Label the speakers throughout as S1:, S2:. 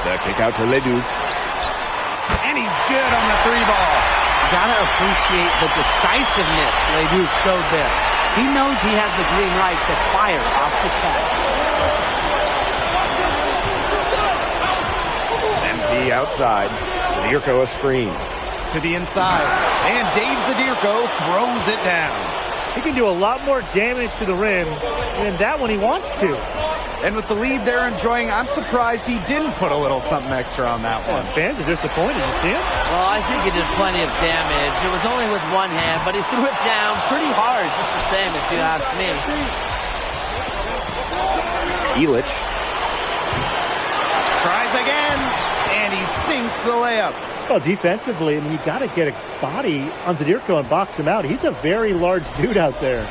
S1: The kick out to Leduc. And he's good on the three ball.
S2: Gotta appreciate the decisiveness Leduc showed there. He knows he has the green light to fire off the catch.
S1: MP outside. Zadirko a screen. To the inside. And Dave Zadirko throws it down.
S3: He can do a lot more damage to the rim than that when he wants to.
S1: And with the lead they're enjoying, I'm surprised he didn't put a little something extra on that one.
S3: Fans are disappointed. You see him?
S2: Well, I think he did plenty of damage. It was only with one hand, but he threw it down pretty hard, just the same if you ask me.
S1: Illich. Tries again, and he sinks the layup.
S3: Well, defensively, I mean, you got to get a body on Zadirko and box him out. He's a very large dude out there.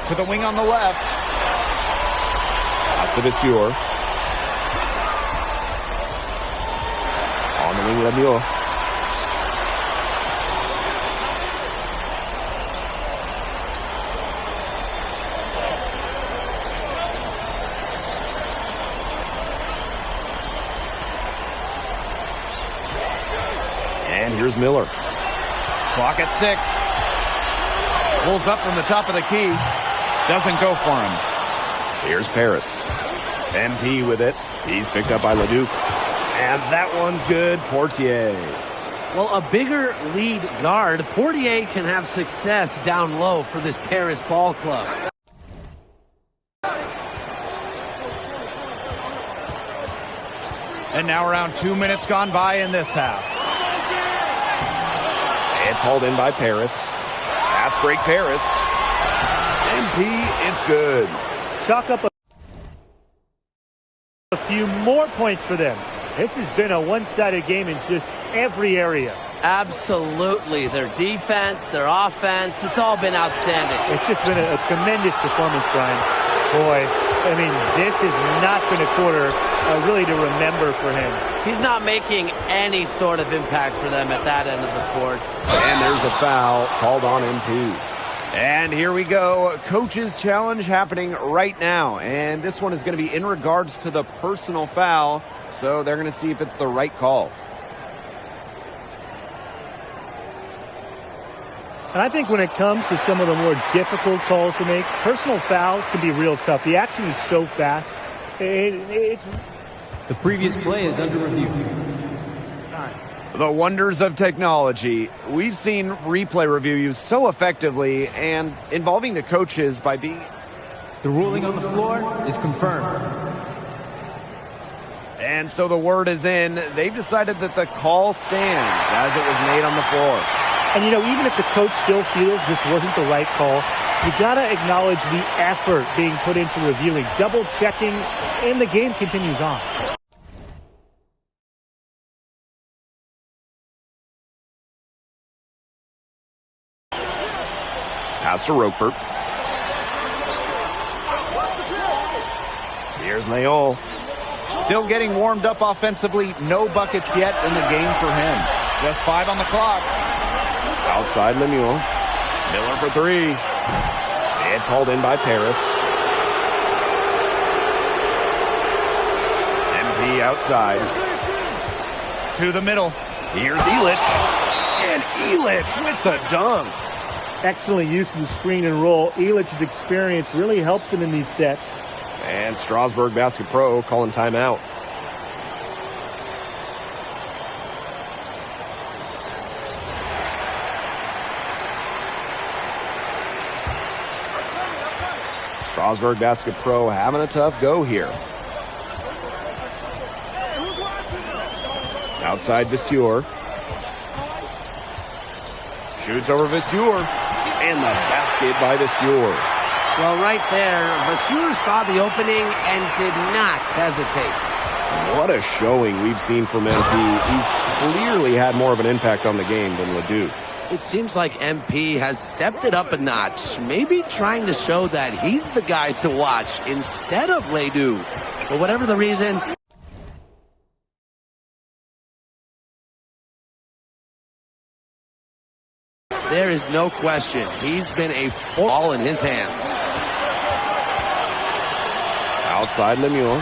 S1: To the wing on the left. Pass to Viseur. On the wing, Lemieux. And here's Miller. Clock at 6. Pulls up from the top of the key. Doesn't go for him. Here's Paris. MP with it. He's picked up by Leduc. And that one's good. Portier.
S2: Well, a bigger lead guard, Portier can have success down low for this Paris ball club.
S1: And now around 2 minutes gone by in this half. It's hauled in by Paris. Fast break Paris. MP, it's good.
S3: Chalk up a few more points for them. This has been a one-sided game in just every area.
S2: Absolutely. Their defense, their offense, it's all been outstanding.
S3: It's just been a tremendous performance, Brian. Boy, I mean, this has not been a quarter really to remember for him.
S2: He's not making any sort of impact for them at that end of the court.
S1: And there's a foul called on MP. And here we go. Coach's challenge happening right now. And this one is going to be in regards to the personal foul. So they're going to see if it's the right call.
S3: And I think when it comes to some of the more difficult calls to make, personal fouls can be real tough. The action is so fast.
S4: The previous play is under review.
S1: The wonders of technology. We've seen replay review used so effectively and involving the coaches by being...
S4: The ruling on the floor is confirmed.
S1: And so the word is in. They've decided that the call stands as it was made on the floor.
S3: And, you know, even if the coach still feels this wasn't the right call, you got to acknowledge the effort being put into reviewing, double-checking, and the game continues on.
S1: Pass to Roquefort. Here's Leon. Still getting warmed up offensively. No buckets yet in the game for him. Just 5 on the clock. Outside Lemieux. Miller for 3. It's hauled in by Paris. MP outside. To the middle. Here's Illich. And Illich with the dunk.
S3: Excellent use of the screen and roll. Illich's experience really helps him in these sets.
S1: And Strasburg Basket Pro calling timeout. Strasburg Basket Pro having a tough go here. Outside Viseur. Shoots over Viseur. And the basket by Viseur.
S2: Well, right there, Viseur saw the opening and did not hesitate.
S1: What a showing we've seen from MP. He's clearly had more of an impact on the game than Leduc.
S5: It seems like MP has stepped it up a notch, maybe trying to show that he's the guy to watch instead of Leduc. But whatever the reason... There is no question. He's been a ball in his hands.
S1: Outside Lemieux.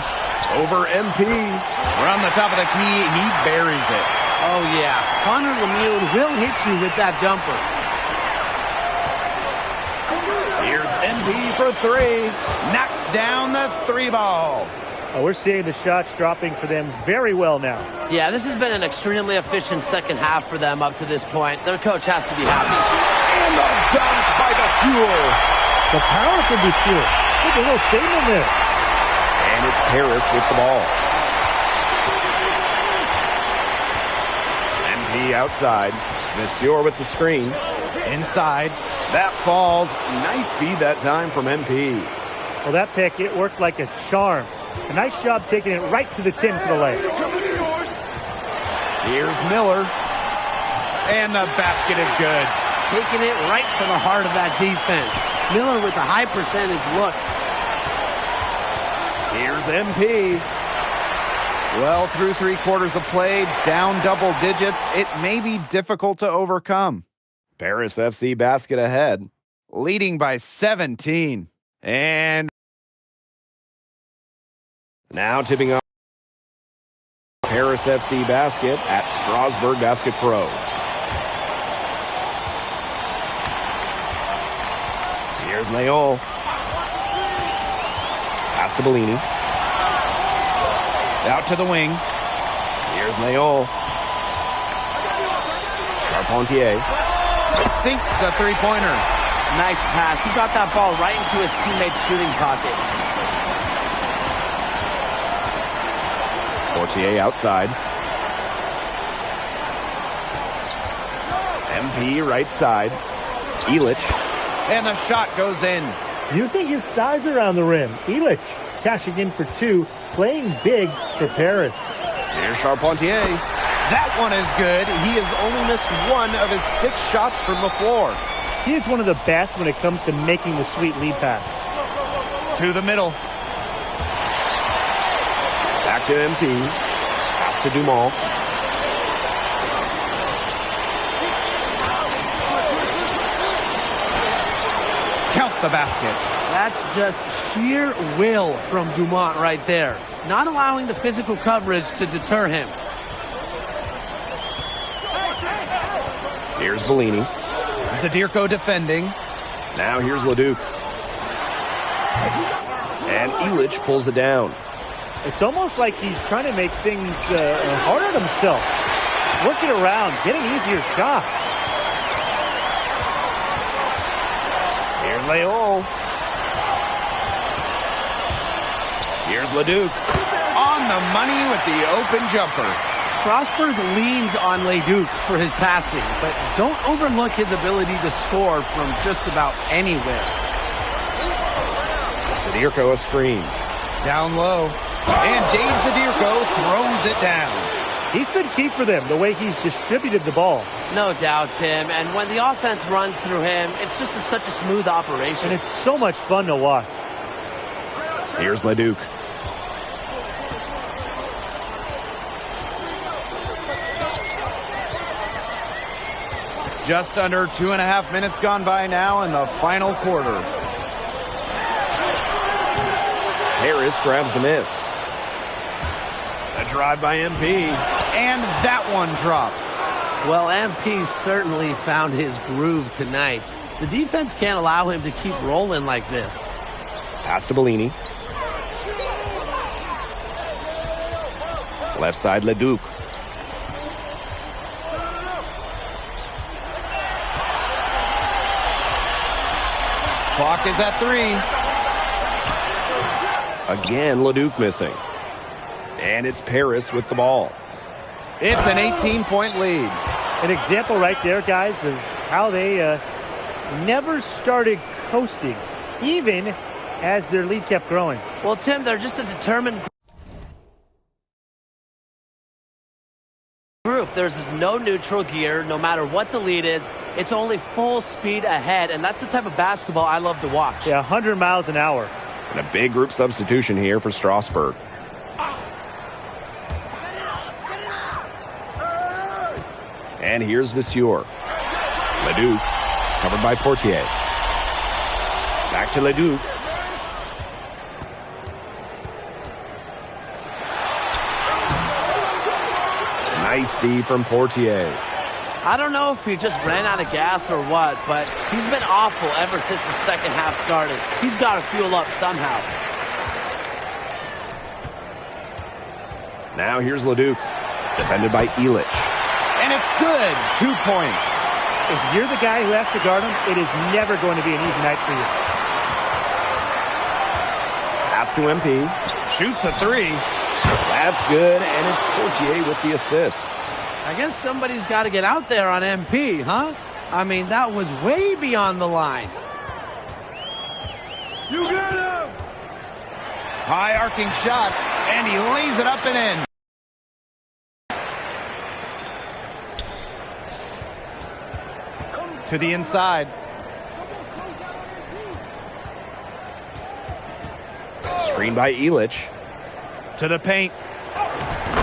S1: Over MP. Around the top of the key, he buries it.
S2: Oh, yeah. Connor Lemieux will hit you with that jumper.
S1: Here's MP for three. Knocks down the three ball.
S3: We're seeing the shots dropping for them very well now.
S2: Yeah, this has been an extremely efficient second half for them up to this point. Their coach has to be happy.
S1: And the dunk by Basur.
S3: The power from Basur. Look at a little statement there.
S1: And it's Paris with the ball. MP outside. Basur with the screen. Inside. That falls. Nice feed that time from MP.
S3: Well, that pick, it worked like a charm. A nice job taking it right to the tin for the layup.
S1: Here's Miller. And the basket is good.
S2: Taking it right to the heart of that defense. Miller with a high percentage look.
S1: Here's MP. Well, through 3 quarters of play, down double digits, it may be difficult to overcome. Paris FC basket ahead, leading by 17. And now tipping off Paris FC basket at Strasbourg Basket Pro. Here's Leol. Pass to Bellini. Out to the wing. Here's Leol. Charpentier. Sinks the three-pointer.
S2: Nice pass. He got that ball right into his teammate's shooting pocket.
S1: Portier outside. MP right side. Illich. And the shot goes in.
S3: Using his size around the rim. Illich cashing in for 2, playing big for Paris.
S1: Here's Charpentier. That one is good. He has only missed 1 of his 6 shots from the floor.
S3: He is one of the best when it comes to making the sweet lead pass.
S1: To the middle. Back to MP. Pass to Dumont. Count the basket.
S2: That's just sheer will from Dumont right there. Not allowing the physical coverage to deter him.
S1: Here's Bellini. Zadirko defending. Now here's Leduc. And Illich pulls it down.
S3: It's almost like he's trying to make things hard on himself. Working around, getting easier shots.
S1: Here's Leol. Here's Leduc. On the money with the open jumper.
S2: Strasbourg leans on Leduc for his passing, but don't overlook his ability to score from just about anywhere.
S1: Zadirko a screen. Down low. And Dave Zadirko throws it down.
S3: He's been key for them, the way he's distributed the ball.
S2: No doubt, Tim. And when the offense runs through him, it's just such a smooth operation.
S3: And it's so much fun to watch.
S1: Here's Leduc. Just under 2.5 minutes gone by now in the final quarter. Harris grabs the miss. A drive by MP. And that one drops.
S2: Well, MP certainly found his groove tonight. The defense can't allow him to keep rolling like this.
S1: Pass to Bellini. Left side, Leduc. Clock is at 3. Again, Leduc missing. And it's Paris with the ball. It's an 18-point lead.
S3: An example right there, guys, of how they never started coasting, even as their lead kept growing.
S2: Well, Tim, they're just a determined group. There's no neutral gear. No matter what the lead is, it's only full speed ahead, and that's the type of basketball I love to watch.
S3: Yeah, 100 miles an hour.
S1: And a big group substitution here for Strasbourg. And here's Vasseur. Leduc, covered by Portier. Back to Leduc. Nice D from Portier.
S2: I don't know if he just ran out of gas or what, but he's been awful ever since the second half started. He's got to fuel up somehow.
S1: Now here's Leduc, defended by Elich. And it's good. 2 points.
S3: If you're the guy who has to guard him, it is never going to be an easy night for you.
S1: Pass to MP. Shoots a 3. That's good, and it's Portier with the assist.
S2: I guess somebody's got to get out there on MP, huh? I mean, that was way beyond the line.
S1: You get him! High arcing shot, and he lays it up and in. To the inside. Screen by Elich. To the paint.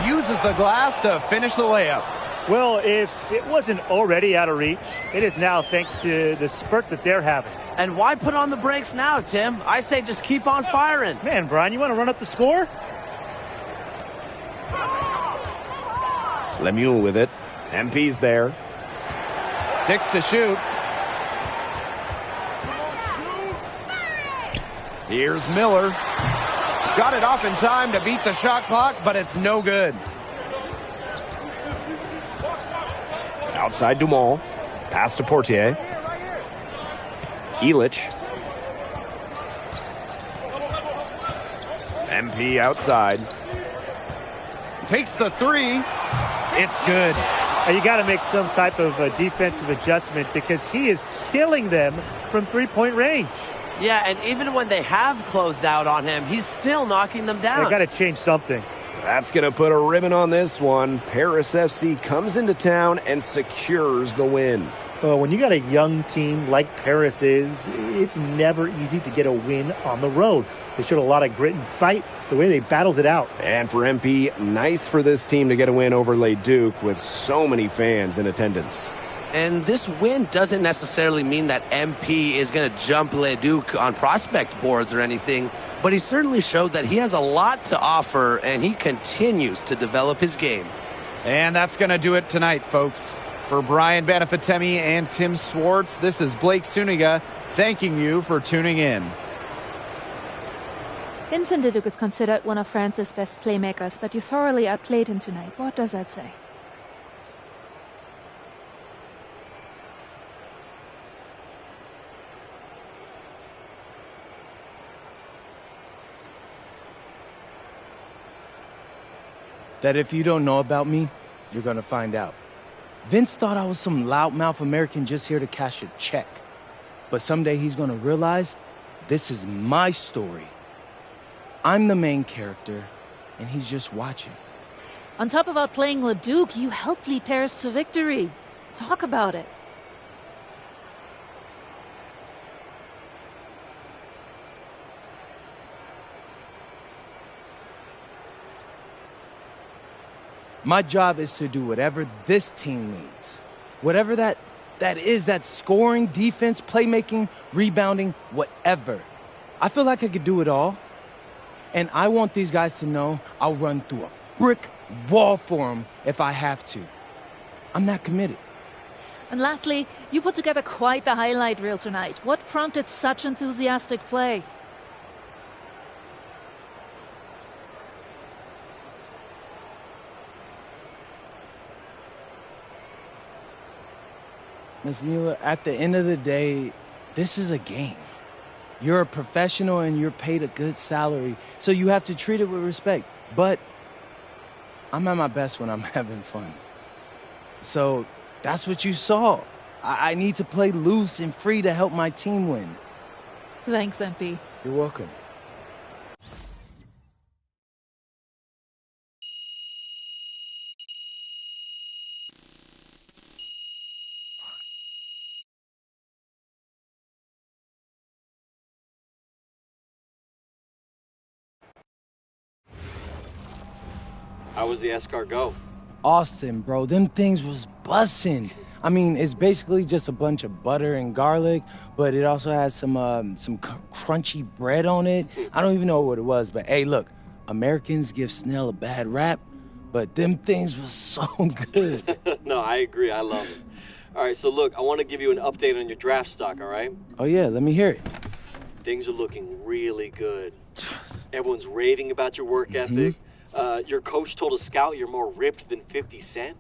S1: Uses the glass to finish the layup.
S3: Well, if it wasn't already out of reach, it is now thanks to the spurt that they're having.
S2: And why put on the brakes now, Tim? I say just keep on firing.
S3: Man, Brian, you want to run up the score?
S1: Lemuel with it. MP's there. 6 to shoot. Here's Miller. Got it off in time to beat the shot clock, but it's no good. Outside Dumont. Pass to Portier. Elich. MP outside. Takes the 3. It's good.
S3: You got to make some type of defensive adjustment because he is killing them from three-point range.
S2: Yeah, and even when they have closed out on him, he's still knocking them down.
S3: They got to change something.
S1: That's going to put a ribbon on this one. Paris FC comes into town and secures the win.
S3: Well, when you got a young team like Paris is, it's never easy to get a win on the road. They showed a lot of grit and fight the way they battled it out.
S1: And for MP, nice for this team to get a win over Leduc with so many fans in attendance.
S5: And this win doesn't necessarily mean that MP is going to jump Leduc on prospect boards or anything, but he certainly showed that he has a lot to offer, and he continues to develop his game.
S1: And that's going to do it tonight, folks. For Brian Banafitemi and Tim Swartz, this is Blake Suniga thanking you for tuning in.
S6: Vincent Leduc is considered one of France's best playmakers, but you thoroughly outplayed him tonight. What does that say?
S7: That if you don't know about me, you're gonna find out. Vince thought I was some loudmouth American just here to cash a check. But someday he's gonna realize this is my story. I'm the main character, and he's just watching.
S6: On top of outplaying Leduc, you helped lead Paris to victory. Talk about it.
S7: My job is to do whatever this team needs. Whatever that is, that's scoring, defense, playmaking, rebounding, whatever. I feel like I could do it all. And I want these guys to know I'll run through a brick wall for them if I have to. I'm not committed.
S6: And lastly, you put together quite the highlight reel tonight. What prompted such enthusiastic play?
S7: Ms. Mueller, at the end of the day, this is a game. You're a professional and you're paid a good salary, so you have to treat it with respect. But I'm at my best when I'm having fun. So that's what you saw. I need to play loose and free to help my team win.
S6: Thanks, MP.
S7: You're welcome.
S8: How was the escargot?
S7: Austin, bro, them things was bussin'. I mean, it's basically just a bunch of butter and garlic, but it also has some crunchy bread on it. I don't even know what it was, but hey, look, Americans give Snell a bad rap, but them things was so good.
S8: No, I agree. I love it. All right, so look, I want to give you an update on your draft stock, all right?
S7: Oh, yeah, let me hear it.
S8: Things are looking really good. Everyone's raving about your work ethic. Your coach told a scout you're more ripped than 50 Cent.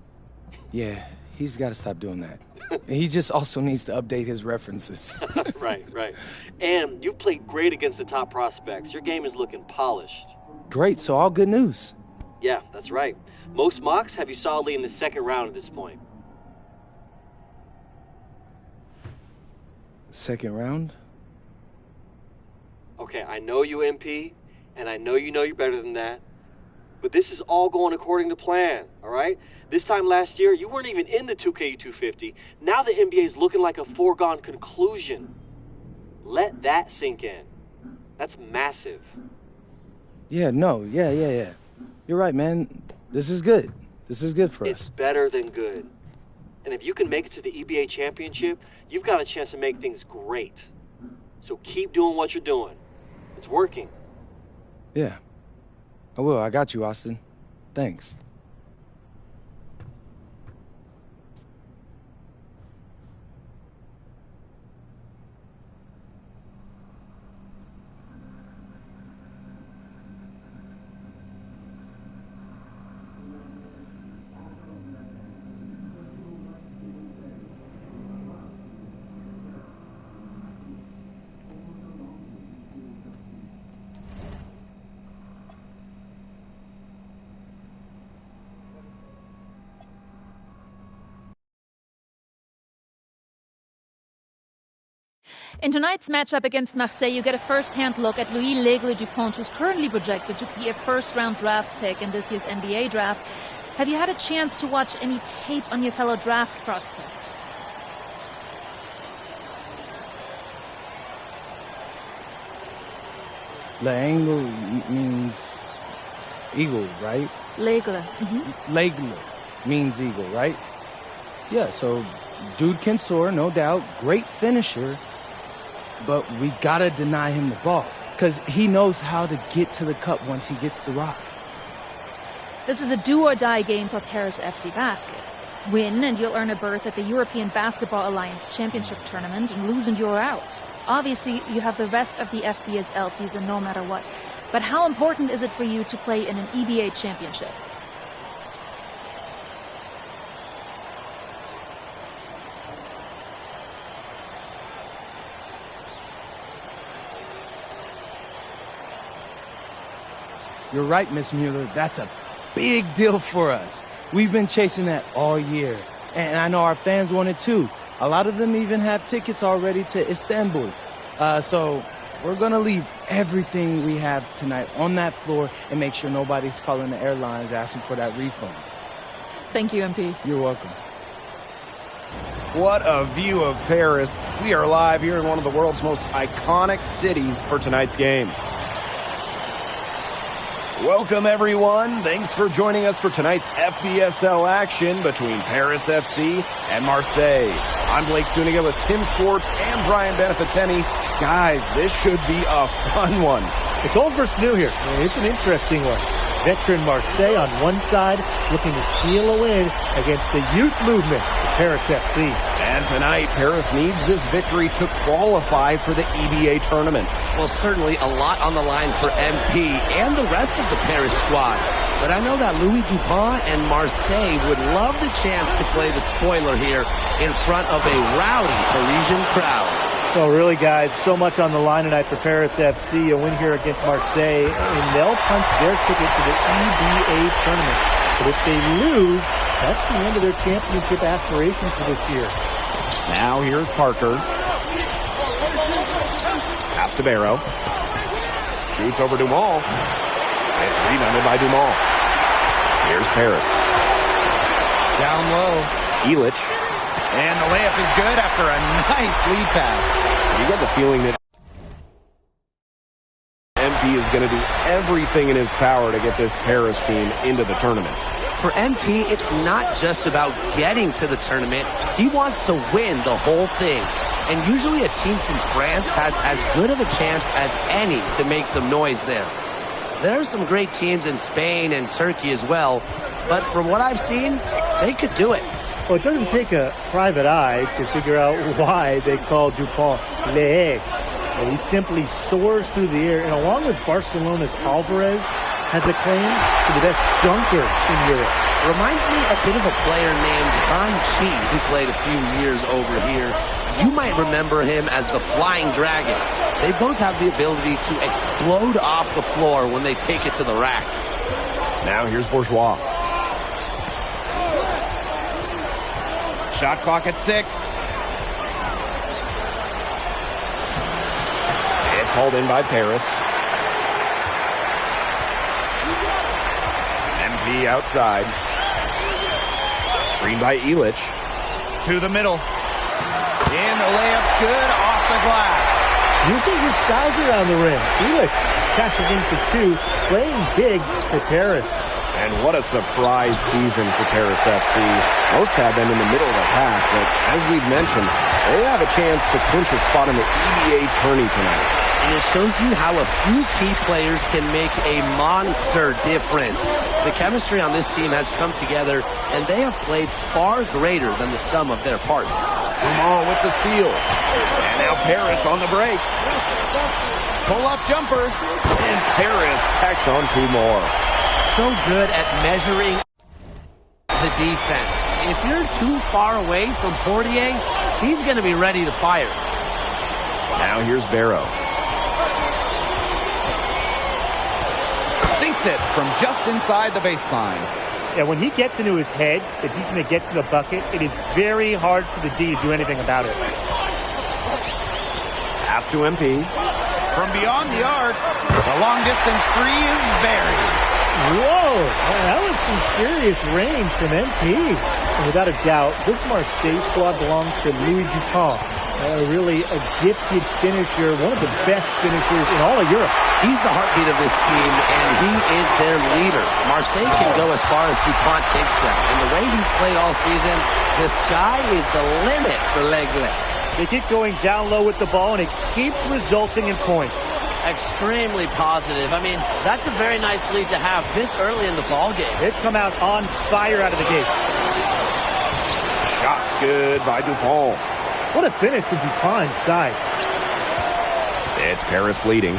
S7: Yeah, he's got to stop doing that. He just also needs to update his references.
S8: Right. And you've played great against the top prospects. Your game is looking polished.
S7: Great, so all good news.
S8: Yeah, that's right. Most mocks have you solidly in the second round at this point.
S7: Second round?
S8: Okay, I know you, MP, and I know you're better than that. But this is all going according to plan, all right? This time last year, you weren't even in the 2KU 250. Now the NBA is looking like a foregone conclusion. Let that sink in. That's massive.
S7: Yeah. You're right, man. This is good. This is good for us.
S8: It's better than good. And if you can make it to the EBA championship, you've got a chance to make things great. So keep doing what you're doing. It's working.
S7: Yeah. I will. I got you, Austin. Thanks.
S6: In tonight's matchup against Marseille, you get a first-hand look at Louis L'Aigle Dupont, who's currently projected to be a first-round draft pick in this year's NBA draft. Have you had a chance to watch any tape on your fellow draft prospects?
S7: L'Aigle means eagle, right?
S6: L'Aigle.
S7: L'Aigle means eagle, right? Yeah, so dude can soar, no doubt. Great finisher. But we gotta deny him the ball, because he knows how to get to the cup once he gets the rock.
S6: This is a do-or-die game for Paris FC Basket. Win and you'll earn a berth at the European Basketball Alliance Championship Tournament, and lose and you're out. Obviously, you have the rest of the FBSL season no matter what. But how important is it for you to play in an EBA championship?
S7: You're right, Miss Mueller. That's a big deal for us. We've been chasing that all year. And I know our fans want it too. A lot of them even have tickets already to Istanbul. So we're going to leave everything we have tonight on that floor and make sure nobody's calling the airlines asking for that refund.
S6: Thank you, MP.
S7: You're welcome.
S1: What a view of Paris. We are live here in one of the world's most iconic cities for tonight's game. Welcome, everyone. Thanks for joining us for tonight's FBSL action between Paris FC and Marseille. I'm Blake Suniga with Tim Swartz and Brian Beneficeni. Guys, this should be a fun one.
S3: It's old versus new here. It's an interesting one. Veteran Marseille on one side looking to steal a win against the youth movement of Paris FC.
S1: And tonight, Paris needs this victory to qualify for the EBA tournament.
S5: Well, certainly a lot on the line for MP and the rest of the Paris squad. But I know that Louis Dupont and Marseille would love the chance to play the spoiler here in front of a rowdy Parisian crowd.
S3: Well, really, guys, so much on the line tonight for Paris FC. A win here against Marseille, and they'll punch their ticket to the EBA tournament. But if they lose, that's the end of their championship aspirations for this year.
S1: Now here's Parker. Pass to Barrow. Shoots over Dumont. It's rebounded by Dumont. Here's Paris.
S4: Down low.
S1: Elich.
S4: And the layup is good after a nice lead pass.
S1: You get the feeling that MP is going to do everything in his power to get this Paris team into the tournament.
S5: For MP, it's not just about getting to the tournament. He wants to win the whole thing. And usually a team from France has as good of a chance as any to make some noise there. There are some great teams in Spain and Turkey as well, but from what I've seen, they could do it.
S3: Well, it doesn't take a private eye to figure out why they call Dupont Le. Well, he simply soars through the air, and along with Barcelona's Alvarez, has a claim to the best dunker in Europe.
S5: Reminds me a bit of a player named Han Chi, who played a few years over here. You might remember him as the Flying Dragon. They both have the ability to explode off the floor when they take it to the rack.
S1: Now here's Bourgeois.
S4: Shot clock at 6.
S1: It's hauled in by Paris. MP outside. Screen by Illich.
S4: To the middle. And the layup's good off the glass.
S3: Using his size around the rim. Illich catching in for 2, playing big for Paris.
S1: And what a surprise season for Paris FC. Most have them in the middle of the pack, but as we've mentioned, they have a chance to clinch a spot in the EBA tourney tonight.
S5: And it shows you how a few key players can make a monster difference. The chemistry on this team has come together, and they have played far greater than the sum of their parts.
S1: Dumont with the steal. And now Paris on the break.
S4: Pull-up jumper.
S1: And Paris tacks on 2 more.
S2: So good at measuring the defense. If you're too far away from Portier, he's going to be ready to fire.
S1: Now here's Barrow.
S4: Sinks it from just inside the baseline.
S3: Yeah, when he gets into his head that he's going to get to the bucket, it is very hard for the D to do anything about it.
S1: Pass to MP.
S4: From beyond the arc, the long-distance 3 is buried.
S3: Whoa, that was some serious range from MP. And without a doubt, this Marseille squad belongs to Louis Dupont. Really a gifted finisher, one of the best finishers in all of Europe.
S5: He's the heartbeat of this team, and he is their leader. Marseille can go as far as Dupont takes them. And the way he's played all season, the sky is the limit for L'Aigle.
S3: They keep going down low with the ball, and it keeps resulting in points.
S2: Extremely positive. I mean, that's a very nice lead to have this early in the ball game.
S3: They've come out on fire out of the gates.
S1: Shots good by Dupont.
S3: What a finish from Dupont inside.
S1: It's Paris leading.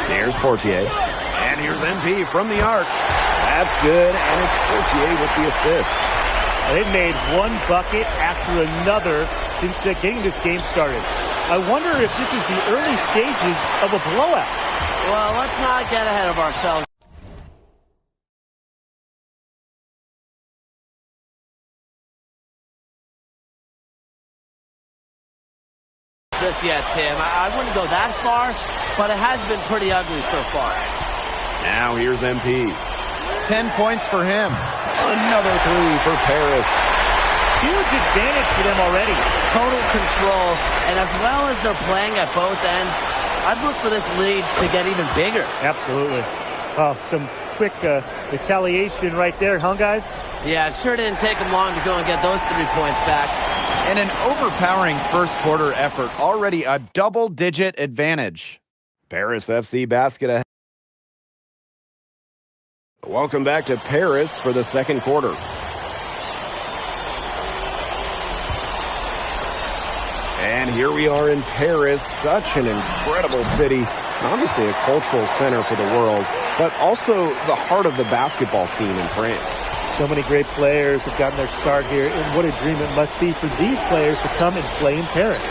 S1: Here's Portier.
S4: And here's MP from the arc.
S1: That's good, and it's Portier with the assist.
S3: They've made one bucket after another since getting this game started. I wonder if this is the early stages of a blowout.
S2: Well, let's not get ahead of ourselves. Just yet, Tim. I wouldn't go that far, but it has been pretty ugly so far.
S1: Now here's MP.
S4: 10 points for him.
S1: Another 3 for Paris.
S3: Huge advantage for them already.
S2: Total control, and as well as they're playing at both ends, I'd look for this lead to get even bigger.
S3: Absolutely. Oh, some quick retaliation right there, huh, guys?
S2: Yeah, it sure didn't take them long to go and get those 3 points back.
S4: And an overpowering first quarter effort. Already a double-digit advantage.
S1: Paris FC basket ahead. Welcome back to Paris for the second quarter. And here we are in Paris, such an incredible city. Obviously a cultural center for the world, but also the heart of the basketball scene in France.
S3: So many great players have gotten their start here, and what a dream it must be for these players to come and play in Paris.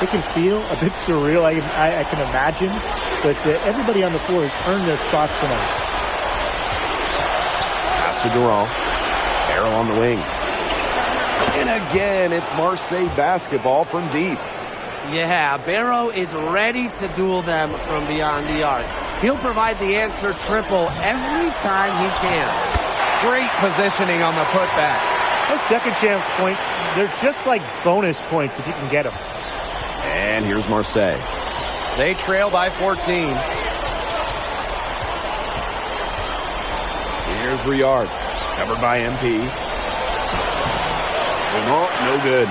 S3: It can feel a bit surreal, I can imagine, but everybody on the floor has earned their spots tonight.
S1: Pass to Durand. Barrow on the wing. And again, it's Marseille basketball from deep.
S2: Yeah, Barrow is ready to duel them from beyond the arc. He'll provide the answer triple every time he can.
S4: Great positioning on the putback.
S3: Those second chance points, they're just like bonus points if you can get them.
S1: And here's Marseille.
S4: They trail by 14.
S1: Here's Riyard. Covered by MP. No good.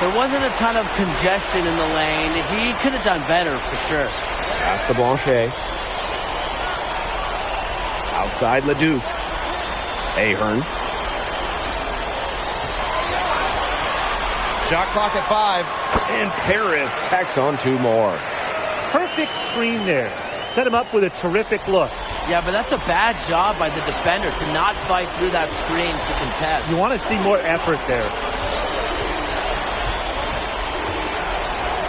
S2: There wasn't a ton of congestion in the lane. He could have done better for sure.
S1: Pass to Blanchet. Outside Leduc. Ahern.
S4: Shot clock at 5.
S1: And Paris tacks on 2 more.
S3: Perfect screen there. Set him up with a terrific look.
S2: Yeah, but that's a bad job by the defender to not fight through that screen to contest.
S3: You want to see more effort there.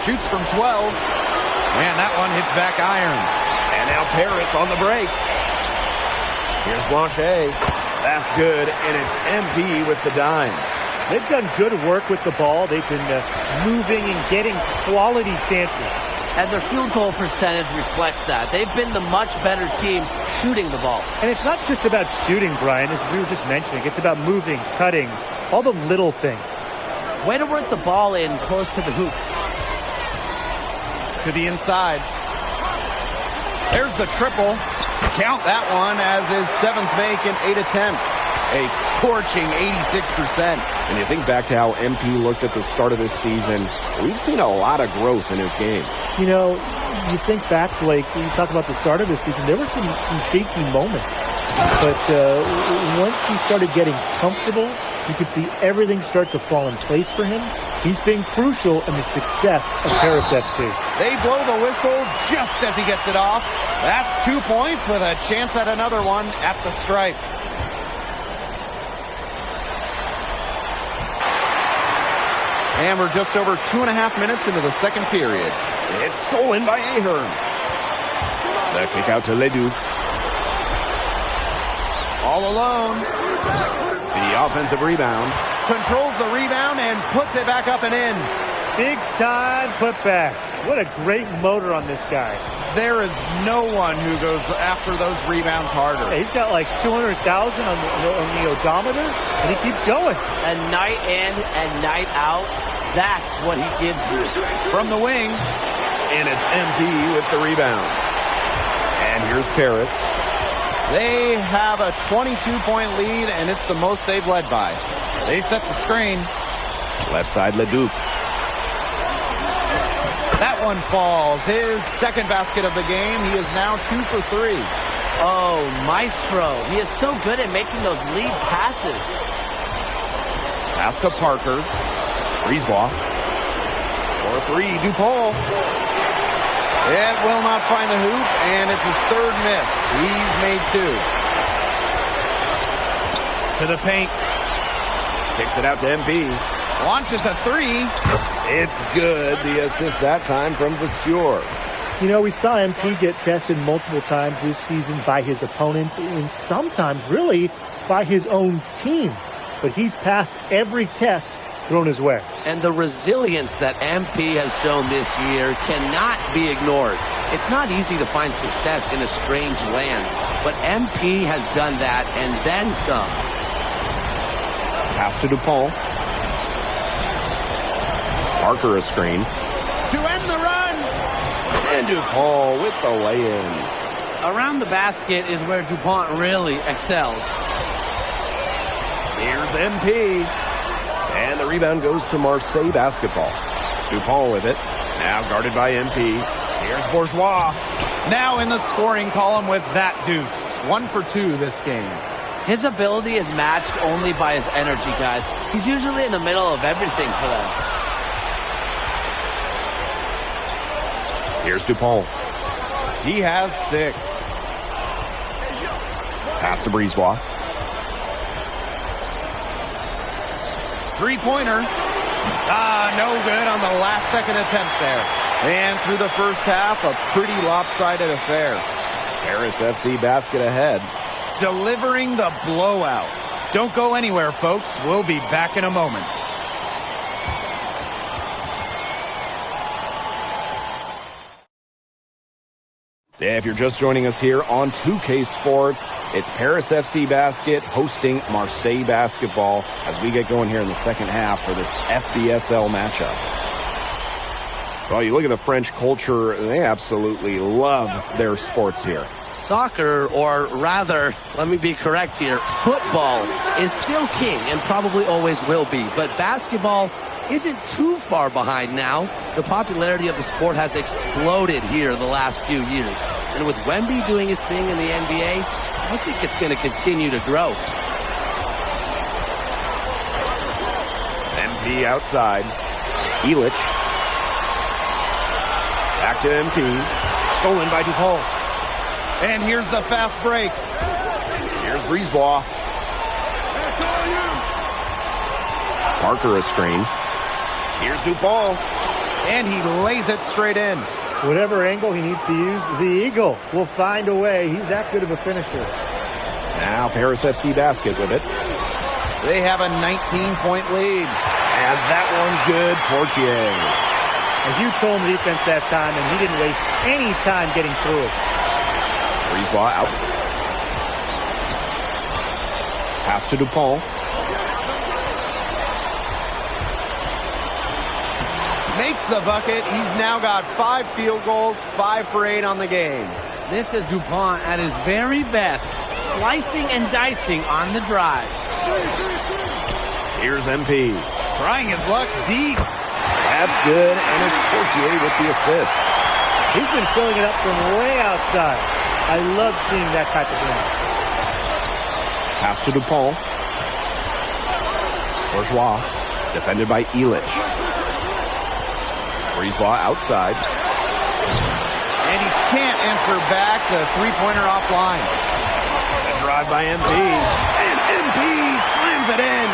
S4: Shoots from 12. And that one hits back iron.
S1: And now Paris on the break. Here's Blanchet. That's good, and it's MP with the dime.
S3: They've done good work with the ball. They've been moving and getting quality chances.
S2: And their field goal percentage reflects that. They've been the much better team shooting the ball.
S3: And it's not just about shooting, Brian, as we were just mentioning. It's about moving, cutting, all the little things.
S2: Way to work the ball in close to the hoop.
S4: To the inside. There's the triple. Count that one as his 7th make in 8 attempts. A scorching 86%.
S1: And you think back to how MP looked at the start of this season, we've seen a lot of growth in his game.
S3: You know, you think back, Blake, when you talk about the start of this season, there were some shaky moments. But once he started getting comfortable, you could see everything start to fall in place for him. He's been crucial in the success of Paris FC.
S4: They blow the whistle just as he gets it off. That's 2 points with a chance at another one at the stripe. And we're just over 2.5 minutes into the second period.
S1: It's stolen by Ahern. The kick out to Leduc.
S4: All alone.
S1: The offensive rebound.
S4: Controls the rebound and puts it back up and in.
S3: Big time putback. What a great motor on this guy.
S4: There is no one who goes after those rebounds harder.
S3: Yeah, he's got like 200,000 on the odometer, and he keeps going.
S2: And night in and night out, that's what he gives you.
S4: From the wing.
S1: And it's MP with the rebound. And here's Paris.
S4: They have a 22-point lead, and it's the most they've led by. They set the screen.
S1: Left side Leduc.
S4: That one falls. His 2nd basket of the game. He is now 2 for 3.
S2: Oh, Maestro. He is so good at making those lead passes.
S1: Pass to Parker. Brisebois. For 3, Dupont.
S4: It will not find the hoop, and it's his 3rd miss. He's made 2. To the paint.
S1: Kicks it out to MP.
S4: Launches a 3.
S1: It's good. The assist that time from Vasseur.
S3: You know, we saw MP get tested multiple times this season by his opponents and sometimes really by his own team. But he's passed every test thrown his way.
S5: And the resilience that MP has shown this year cannot be ignored. It's not easy to find success in a strange land, but MP has done that and then some.
S1: Pass to Dupont. Parker a screen.
S4: To end the run.
S1: And Dupont with the lay-in.
S2: Around the basket is where DuPont really excels.
S1: Here's MP. And the rebound goes to Marseille basketball. Dupont with it. Now guarded by MP. Here's Bourgeois.
S4: Now in the scoring column with that deuce. 1 for 2 this game.
S2: His ability is matched only by his energy, guys. He's usually in the middle of everything for them.
S1: Here's Dupont.
S4: He has 6.
S1: Pass to Brisebois.
S4: 3-pointer. No good on the last second attempt there. And through the first half, a pretty lopsided affair.
S1: Paris FC basket ahead.
S4: Delivering the blowout. Don't go anywhere, folks. We'll be back in a moment.
S1: If you're just joining us here on 2K Sports, it's Paris FC Basket hosting Marseille Basketball as we get going here in the second half for this FBSL matchup. Well, you look at the French culture, they absolutely love their sports here.
S5: Soccer, or rather, let me be correct here, football is still king and probably always will be, but basketball isn't too far behind now. The popularity of the sport has exploded here the last few years. And with Wemby doing his thing in the NBA, I think it's going to continue to grow.
S1: MP outside. Elich. Back to MP. Stolen by DuPont.
S4: And here's the fast break.
S1: Here's Brisebois. Parker a screen. Here's DuPont.
S4: And he lays it straight in.
S3: Whatever angle he needs to use, the Eagle will find a way. He's that good of a finisher.
S1: Now Paris FC Basket with it.
S4: They have a 19-point lead.
S1: And that one's good. Portier.
S3: A huge hole in the defense that time, and he didn't waste any time getting through it.
S1: Brisebois out. Pass to DuPont.
S4: Makes the bucket. He's now got 5 field goals, 5 for 8 on the game.
S2: This is DuPont at his very best, slicing and dicing on the drive.
S1: Here's MP.
S4: Trying his luck deep.
S1: That's good, and it's Portier with the assist.
S3: He's been filling it up from way outside. I love seeing that type of game.
S1: Pass to DuPont. Bourgeois, defended by Elich. Brisebois outside.
S4: And he can't answer back. The three-pointer offline.
S1: A drive by MP. And MP slams it in.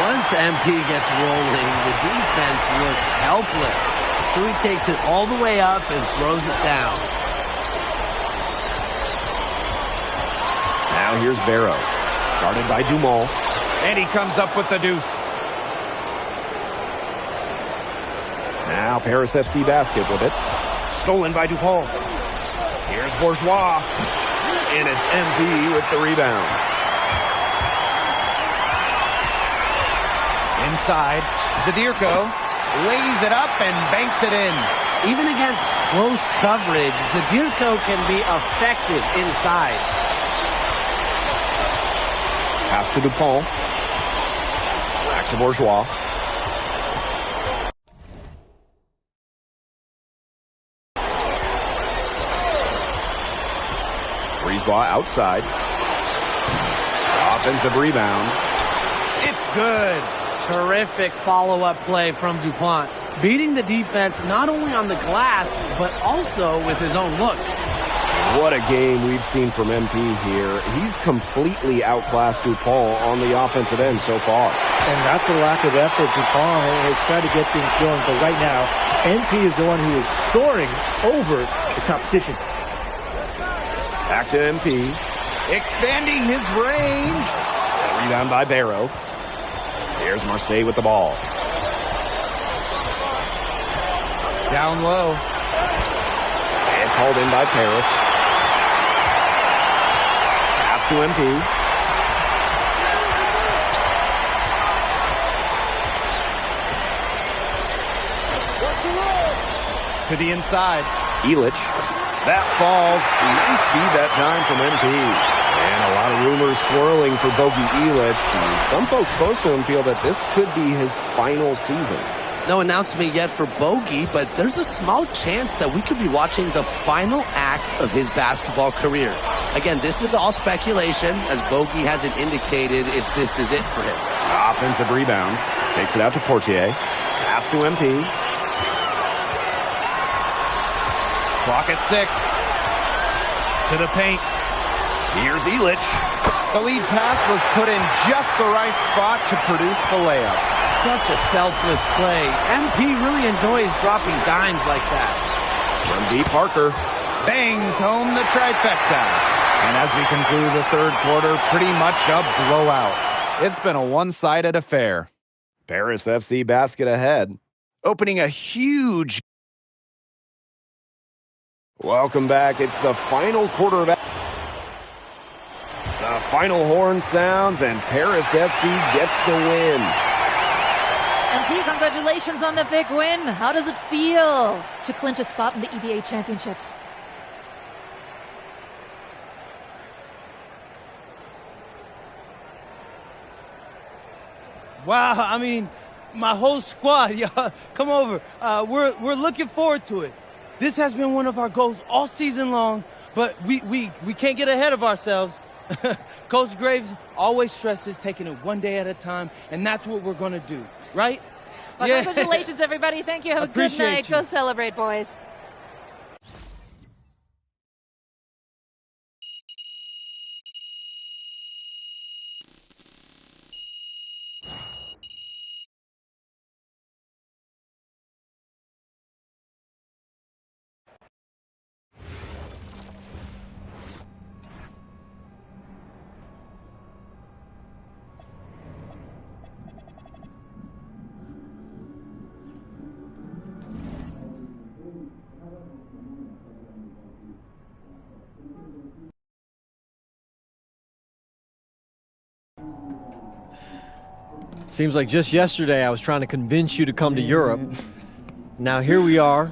S5: Once MP gets rolling, the defense looks helpless. So he takes it all the way up and throws it down.
S1: Now here's Barrow. Guarded by Dumont.
S4: And he comes up with the deuce.
S1: Now Paris FC Basket with it. Stolen by DuPont. Here's Bourgeois. And it's MP with the rebound.
S4: Inside, Zadirko lays it up and banks it in.
S2: Even against close coverage, Zadirko can be effective inside.
S1: Pass to DuPont. Back to Bourgeois. Brisebois outside. Offensive rebound.
S4: It's good.
S2: Terrific follow-up play from DuPont, beating the defense not only on the glass, but also with his own look.
S1: What a game we've seen from MP here. He's completely outclassed DuPont on the offensive end so far.
S3: And not for lack of effort, DuPont has tried to get things going, but right now, MP is the one who is soaring over the competition.
S1: Back to MP.
S4: Expanding his range.
S1: Rebound by Barrow. Here's Marseille with the ball.
S4: Down low.
S1: It's hauled in by Paris. Pass to MP.
S4: To the inside.
S1: Elich. That falls. Nice feed that time from MP. And a lot of rumors swirling for Bogey Elich. Some folks close to him feel that this could be his final season.
S5: No announcement yet for Bogey, but there's a small chance that we could be watching the final act of his basketball career. Again, this is all speculation, as Bogey hasn't indicated if this is it for him.
S1: Offensive rebound. Takes it out to Portier. Pass to MP.
S4: Clock at 6. To the paint.
S1: Here's Elich.
S4: The lead pass was put in just the right spot to produce the layup.
S2: Such a selfless play. MP really enjoys dropping dimes like that.
S1: From deep, Parker.
S4: Bangs home the trifecta. And as we conclude the third quarter, pretty much a blowout. It's been a one-sided affair.
S1: Paris FC Basket ahead.
S4: Opening a huge...
S1: Welcome back. It's the final quarter of... The final horn sounds, and Paris FC gets the win.
S6: MP, congratulations on the big win. How does it feel to clinch a spot in the EBA Championships?
S7: Wow, I mean, my whole squad, y'all, come over. We're looking forward to it. This has been one of our goals all season long, but we can't get ahead of ourselves. Coach Graves always stresses taking it one day at a time, and that's what we're going to do, right?
S6: Well, congratulations, everybody. Thank you. Have a good night. Go celebrate, boys.
S8: Seems like just yesterday I was trying to convince you to come to Europe. Now here we are,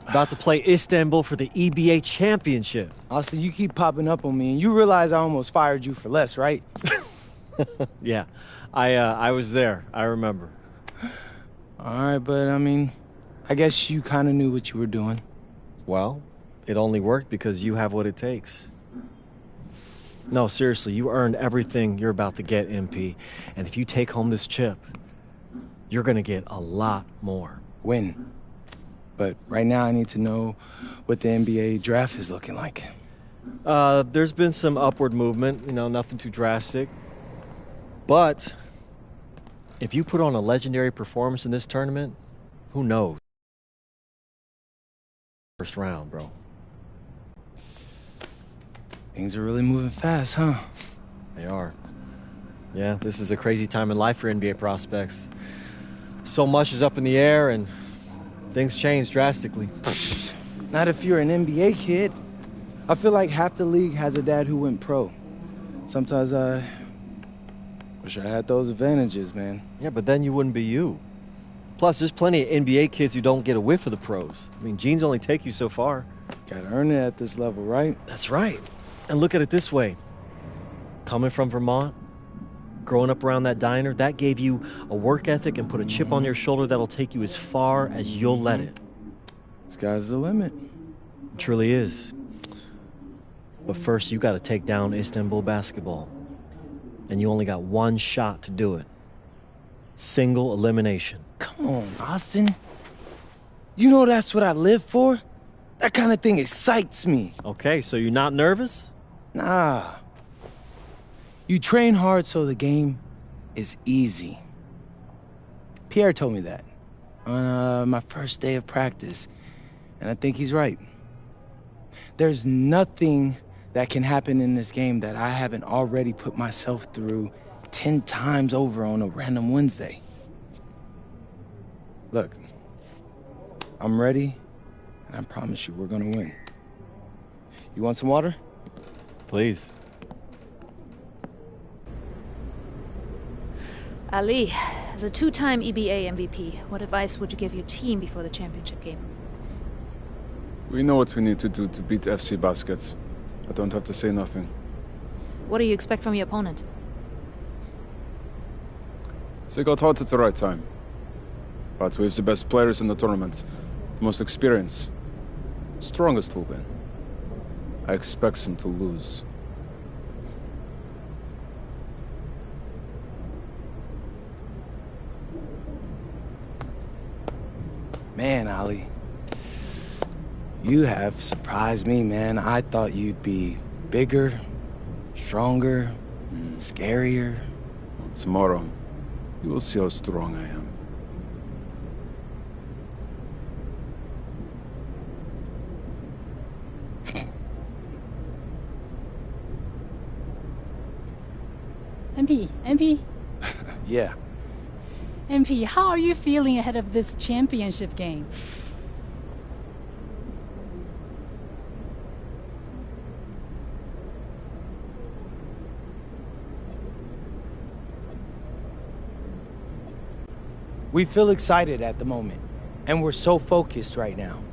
S8: about to play Istanbul for the EBA Championship.
S7: Austin, you keep popping up on me, and you realize I almost fired you for less, right?
S8: Yeah, I was there. I remember.
S7: All right, but I mean, I guess you kind of knew what you were doing.
S8: Well, it only worked because you have what it takes. No, seriously, you earned everything you're about to get, MP. And if you take home this chip, you're going to get a lot more.
S7: Win. But right now I need to know what the NBA draft is looking like.
S8: There's been some upward movement, nothing too drastic. But if you put on a legendary performance in this tournament, who knows? First round, bro.
S7: Things are really moving fast, huh?
S8: They are. Yeah, this is a crazy time in life for NBA prospects. So much is up in the air, and things change drastically.
S7: Not if you're an NBA kid. I feel like half the league has a dad who went pro. Sometimes I wish I had those advantages, man.
S8: Yeah, but then you wouldn't be you. Plus, there's plenty of NBA kids who don't get a whiff of the pros. I mean, genes only take you so far.
S7: Gotta earn it at this level, right?
S8: That's right. And look at it this way. Coming from Vermont, growing up around that diner, that gave you a work ethic and put a chip on your shoulder that'll take you as far as you'll let it.
S7: Sky's the limit.
S8: It truly is. But first, you got to take down Istanbul basketball. And you only got one shot to do it. Single elimination.
S7: Come on, Austin. You know that's what I live for? That kind of thing excites me.
S8: Okay, so you're not nervous?
S7: Nah. You train hard so the game is easy. Pierre told me that on my first day of practice, and I think he's right. There's nothing that can happen in this game that I haven't already put myself through 10 times over on a random Wednesday. Look, I'm ready, and I promise you we're gonna win. You want some water?
S8: Please.
S6: Ali, as a two-time EBA MVP, what advice would you give your team before the championship game?
S9: We know what we need to do to beat FC Baskets. I don't have to say nothing.
S6: What do you expect from your opponent?
S9: They got hot at the right time. But we have the best players in the tournament, the most experience, strongest will win. I expect them to lose.
S7: Man, Ali, you have surprised me, man. I thought you'd be bigger, stronger, scarier.
S9: Well, tomorrow, you will see how strong I am.
S10: MP?
S7: Yeah.
S10: MP, how are you feeling ahead of this championship game?
S7: We feel excited at the moment, and we're so focused right now.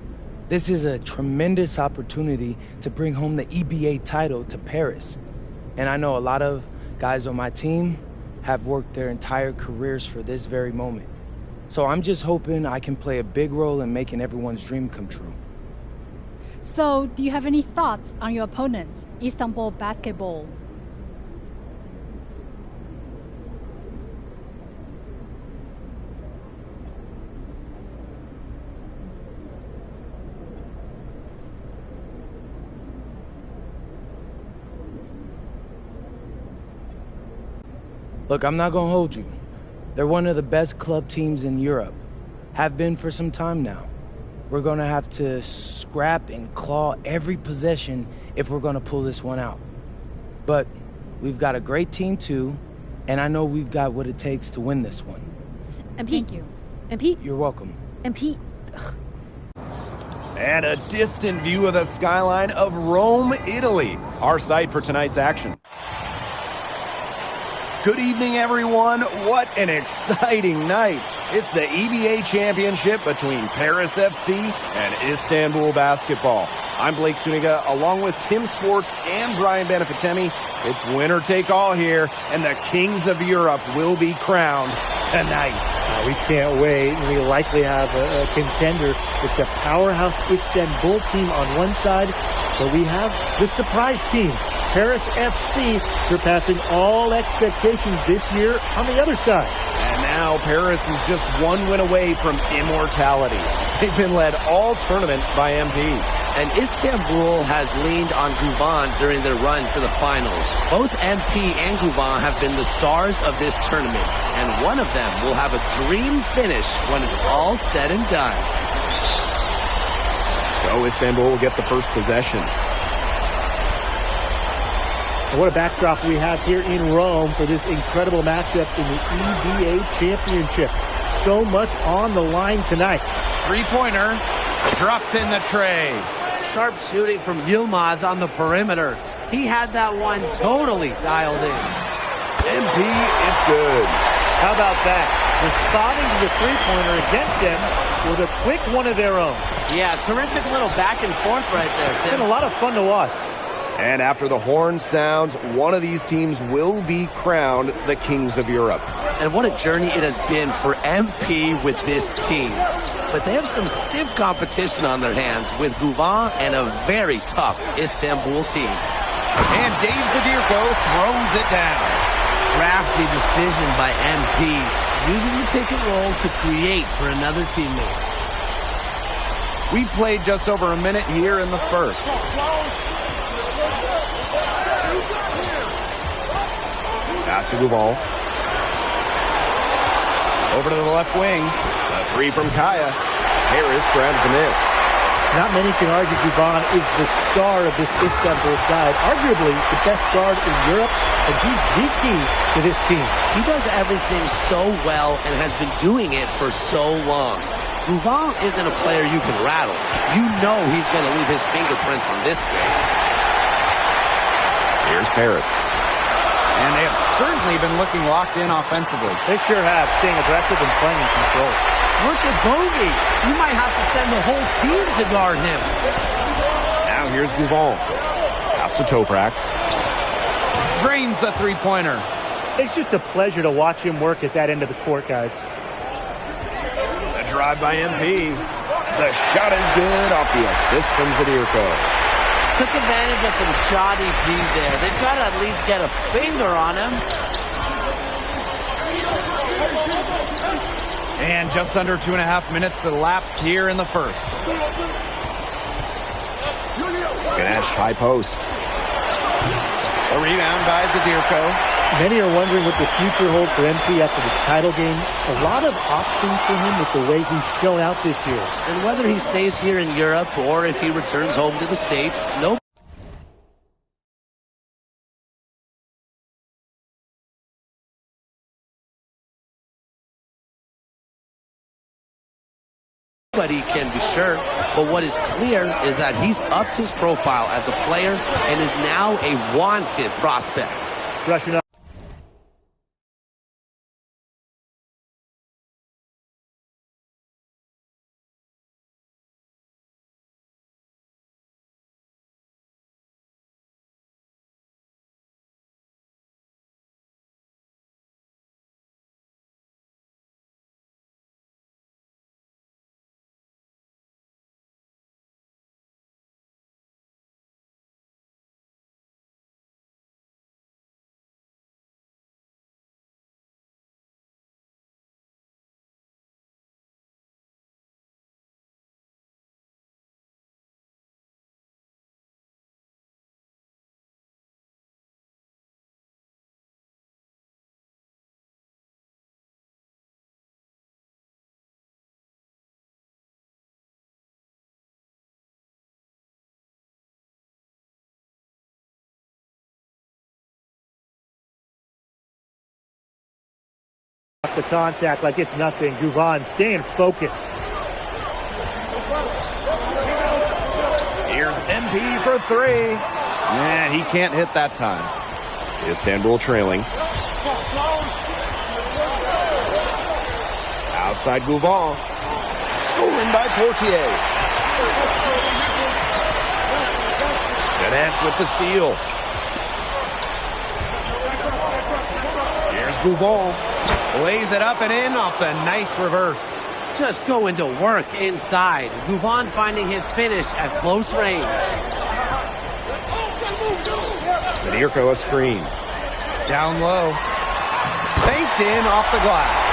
S7: This is a tremendous opportunity to bring home the EBA title to Paris. And I know a lot of guys on my team have worked their entire careers for this very moment. So I'm just hoping I can play a big role in making everyone's dream come true.
S10: So, do you have any thoughts on your opponents, Istanbul Basketball?
S7: Look, I'm not going to hold you. They're one of the best club teams in Europe. Have been for some time now. We're going to have to scrap and claw every possession if we're going to pull this one out. But we've got a great team too, and I know we've got what it takes to win this one.
S6: And Pete.
S10: Thank you.
S6: And Pete.
S7: You're welcome.
S6: And Pete.
S4: And a distant view of the skyline of Rome, Italy, our site for tonight's action. Good evening, everyone. What an exciting night. It's the EBA Championship between Paris FC and Istanbul Basketball. I'm Blake Suniga, along with Tim Swartz and Brian Benefitemi. It's winner take all here, and the Kings of Europe will be crowned tonight.
S3: We can't wait. We likely have a contender with the powerhouse Istanbul team on one side, but we have the surprise team, Paris FC, surpassing all expectations this year on the other side.
S4: And now Paris is just one win away from immortality. They've been led all tournament by MP.
S5: And Istanbul has leaned on Guvan during their run to the finals. Both MP and Guvan have been the stars of this tournament, and one of them will have a dream finish when it's all said and done.
S4: So Istanbul will get the first possession.
S3: And what a backdrop we have here in Rome for this incredible matchup in the EBA Championship. So much on the line tonight.
S1: Three-pointer drops in the tray.
S2: Sharp shooting from Yilmaz on the perimeter. He had that one totally dialed in.
S4: MP, it's good.
S3: How about that? Responding to the three-pointer against them with a quick one of their own.
S2: Yeah, terrific little back and forth right there,
S3: It's
S2: Tim.
S3: been a lot of fun to watch.
S4: And after the horn sounds, one of these teams will be crowned the Kings of Europe.
S5: And what a journey it has been for MP with this team. But they have some stiff competition on their hands with Guvan and a very tough Istanbul team.
S1: And Dave Zadirko throws it down.
S2: Crafty decision by MP, using the pick and roll to create for another teammate.
S4: We played just over a minute here in the first. Pass to Guval. Over to the left wing. A three from Kaya. Harris grabs the miss.
S3: Not many can argue Guvan is the star of this Istanbul side, arguably the best guard in Europe, and he's the key to this team.
S5: He does everything so well and has been doing it for so long. Guvan isn't a player you can rattle. You know he's going to leave his fingerprints on this game.
S4: Here's Paris.
S1: And they have certainly been looking locked in offensively.
S3: They sure have, staying aggressive and playing in control.
S2: Look at Bogey. You might have to send the whole team to guard him.
S4: Now here's Guval. Pass to Toprak.
S1: Drains the three-pointer.
S3: It's just a pleasure to watch him work at that end of the court, guys.
S4: The drive by MP. The shot is good off the assist from Zadirko.
S2: Took advantage of some shoddy D there. They've got to at least get a finger on him.
S1: And just under 2.5 minutes elapsed here in the first.
S4: Ganesh high post.
S1: A rebound by Zadirko.
S3: Many are wondering what the future holds for MP after this title game. A lot of options for him with the way he's shown out this year.
S5: And whether he stays here in Europe or if he returns home to the States, nobody can be sure. But what is clear is that he's upped his profile as a player and is now a wanted prospect.
S3: Rushing up. the contact like it's nothing. Gouvan staying focused.
S4: Here's MP for three. And he can't hit that time. Istanbul trailing. Outside Gouvan. Stolen by Portier. Ganesh with the steal. Here's Gouvan.
S2: Lays it up and in off the nice reverse. Just going to work inside. Gouvan finding his finish at close range.
S4: Sadirko a screen.
S1: Down low. Banked in off the glass.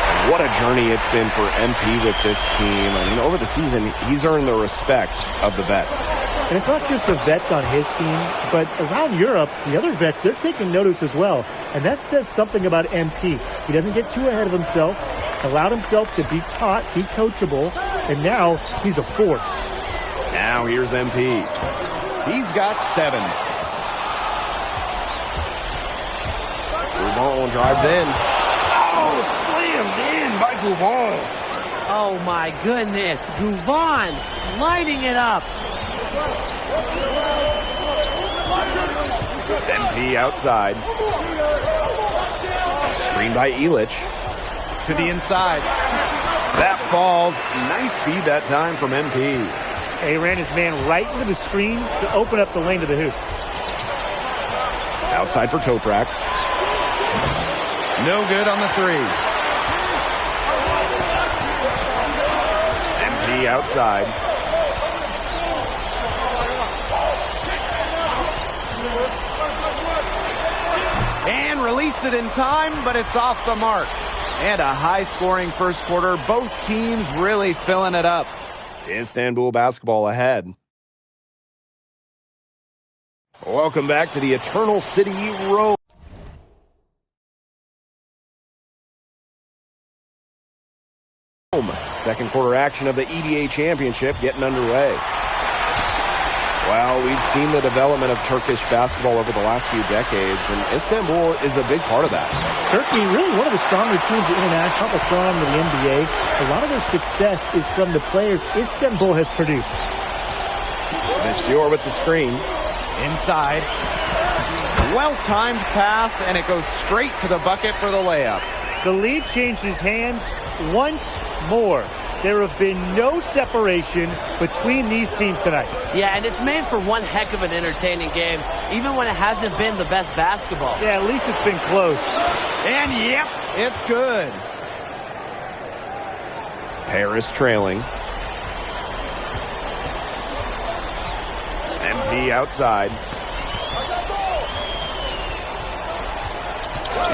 S4: And what a journey it's been for MP with this team. I mean, over the season, he's earned the respect of the vets.
S3: And it's not just the vets on his team, but around Europe, the other vets, they're taking notice as well. And that says something about MP. He doesn't get too ahead of himself, allowed himself to be taught, be coachable, and now he's a force.
S4: Now here's MP. He's got 7. Gouvan drives in. Oh, slammed in by Gouvan.
S2: Oh my goodness, Gouvan lighting it up.
S4: MP outside. Screen by Illich.
S1: To the inside.
S4: That falls. Nice feed that time from MP.
S3: He ran his man right into the screen to open up the lane to the hoop.
S4: Outside for Toprak.
S1: No good on the 3.
S4: MP outside.
S1: And released it in time, but it's off the mark. And a high-scoring first quarter. Both teams really filling it up.
S4: Istanbul basketball ahead. Welcome back to the Eternal City, Rome. Second quarter action of the EBA Championship getting underway. Well, we've seen the development of Turkish basketball over the last few decades, and Istanbul is a big part of that.
S3: Turkey, really one of the stronger teams in international, but thrown to the NBA. A lot of their success is from the players Istanbul has produced.
S4: Monsieur with the screen.
S1: Inside. Well-timed pass, and it goes straight to the bucket for the layup.
S3: The lead changes hands once more. There have been no separation between these teams tonight.
S2: Yeah, and it's made for one heck of an entertaining game, even when it hasn't been the best basketball.
S3: Yeah, at least it's been close.
S1: And yep, it's good.
S4: Paris trailing. MP outside.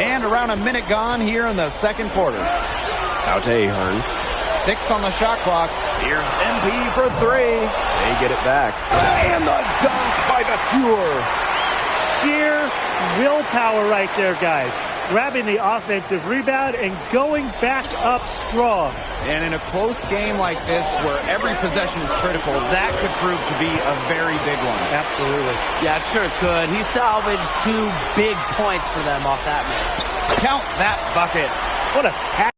S1: And around a minute gone here in the second quarter.
S4: Out to Ahern.
S1: 6 on the shot clock.
S4: Here's MP for 3. They get it back. And the dunk by Vasseur.
S3: Sheer willpower right there, guys. Grabbing the offensive rebound and going back up strong.
S1: And in a close game like this, where every possession is critical, that could prove to be a very big one.
S3: Absolutely.
S2: Yeah, it sure could. He salvaged 2 big points for them off that miss.
S1: Count that bucket.
S3: What a passing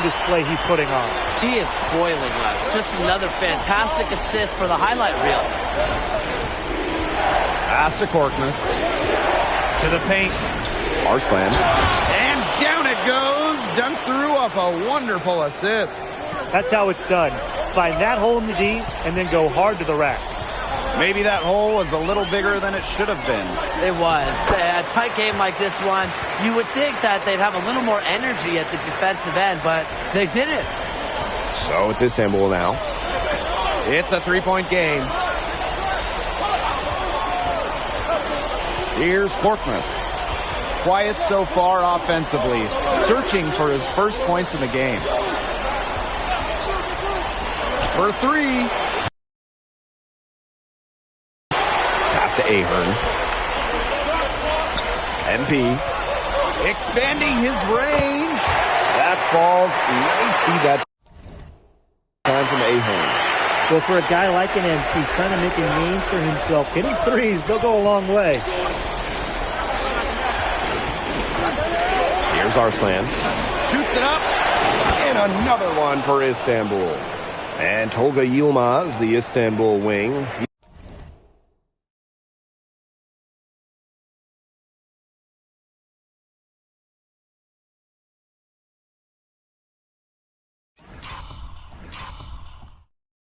S3: display he's putting on.
S2: He is spoiling us. Just another fantastic assist for the highlight reel.
S1: Pass to Korkmaz. To the paint.
S4: Arslan.
S1: And down it goes. Dunked through off a wonderful assist.
S3: That's how it's done. Find that hole in the D and then go hard to the rack.
S1: Maybe that hole was a little bigger than it should have been.
S2: It was. A tight game like this one, you would think that they'd have a little more energy at the defensive end, but they didn't.
S4: So it's Istanbul now.
S1: It's a 3-point game. Here's Korkmaz. Quiet so far offensively, searching for his first points in the game. For 3.
S4: Pass to Ahern. MP.
S1: Expanding his range.
S4: That falls. Nice feed that time from Ahern.
S3: Well, for a guy like an MP trying to make a name for himself, hitting threes, they'll go a long way.
S4: Here's Arslan.
S1: Shoots it up.
S4: And another one for Istanbul. And Tolga Yilmaz, the Istanbul wing.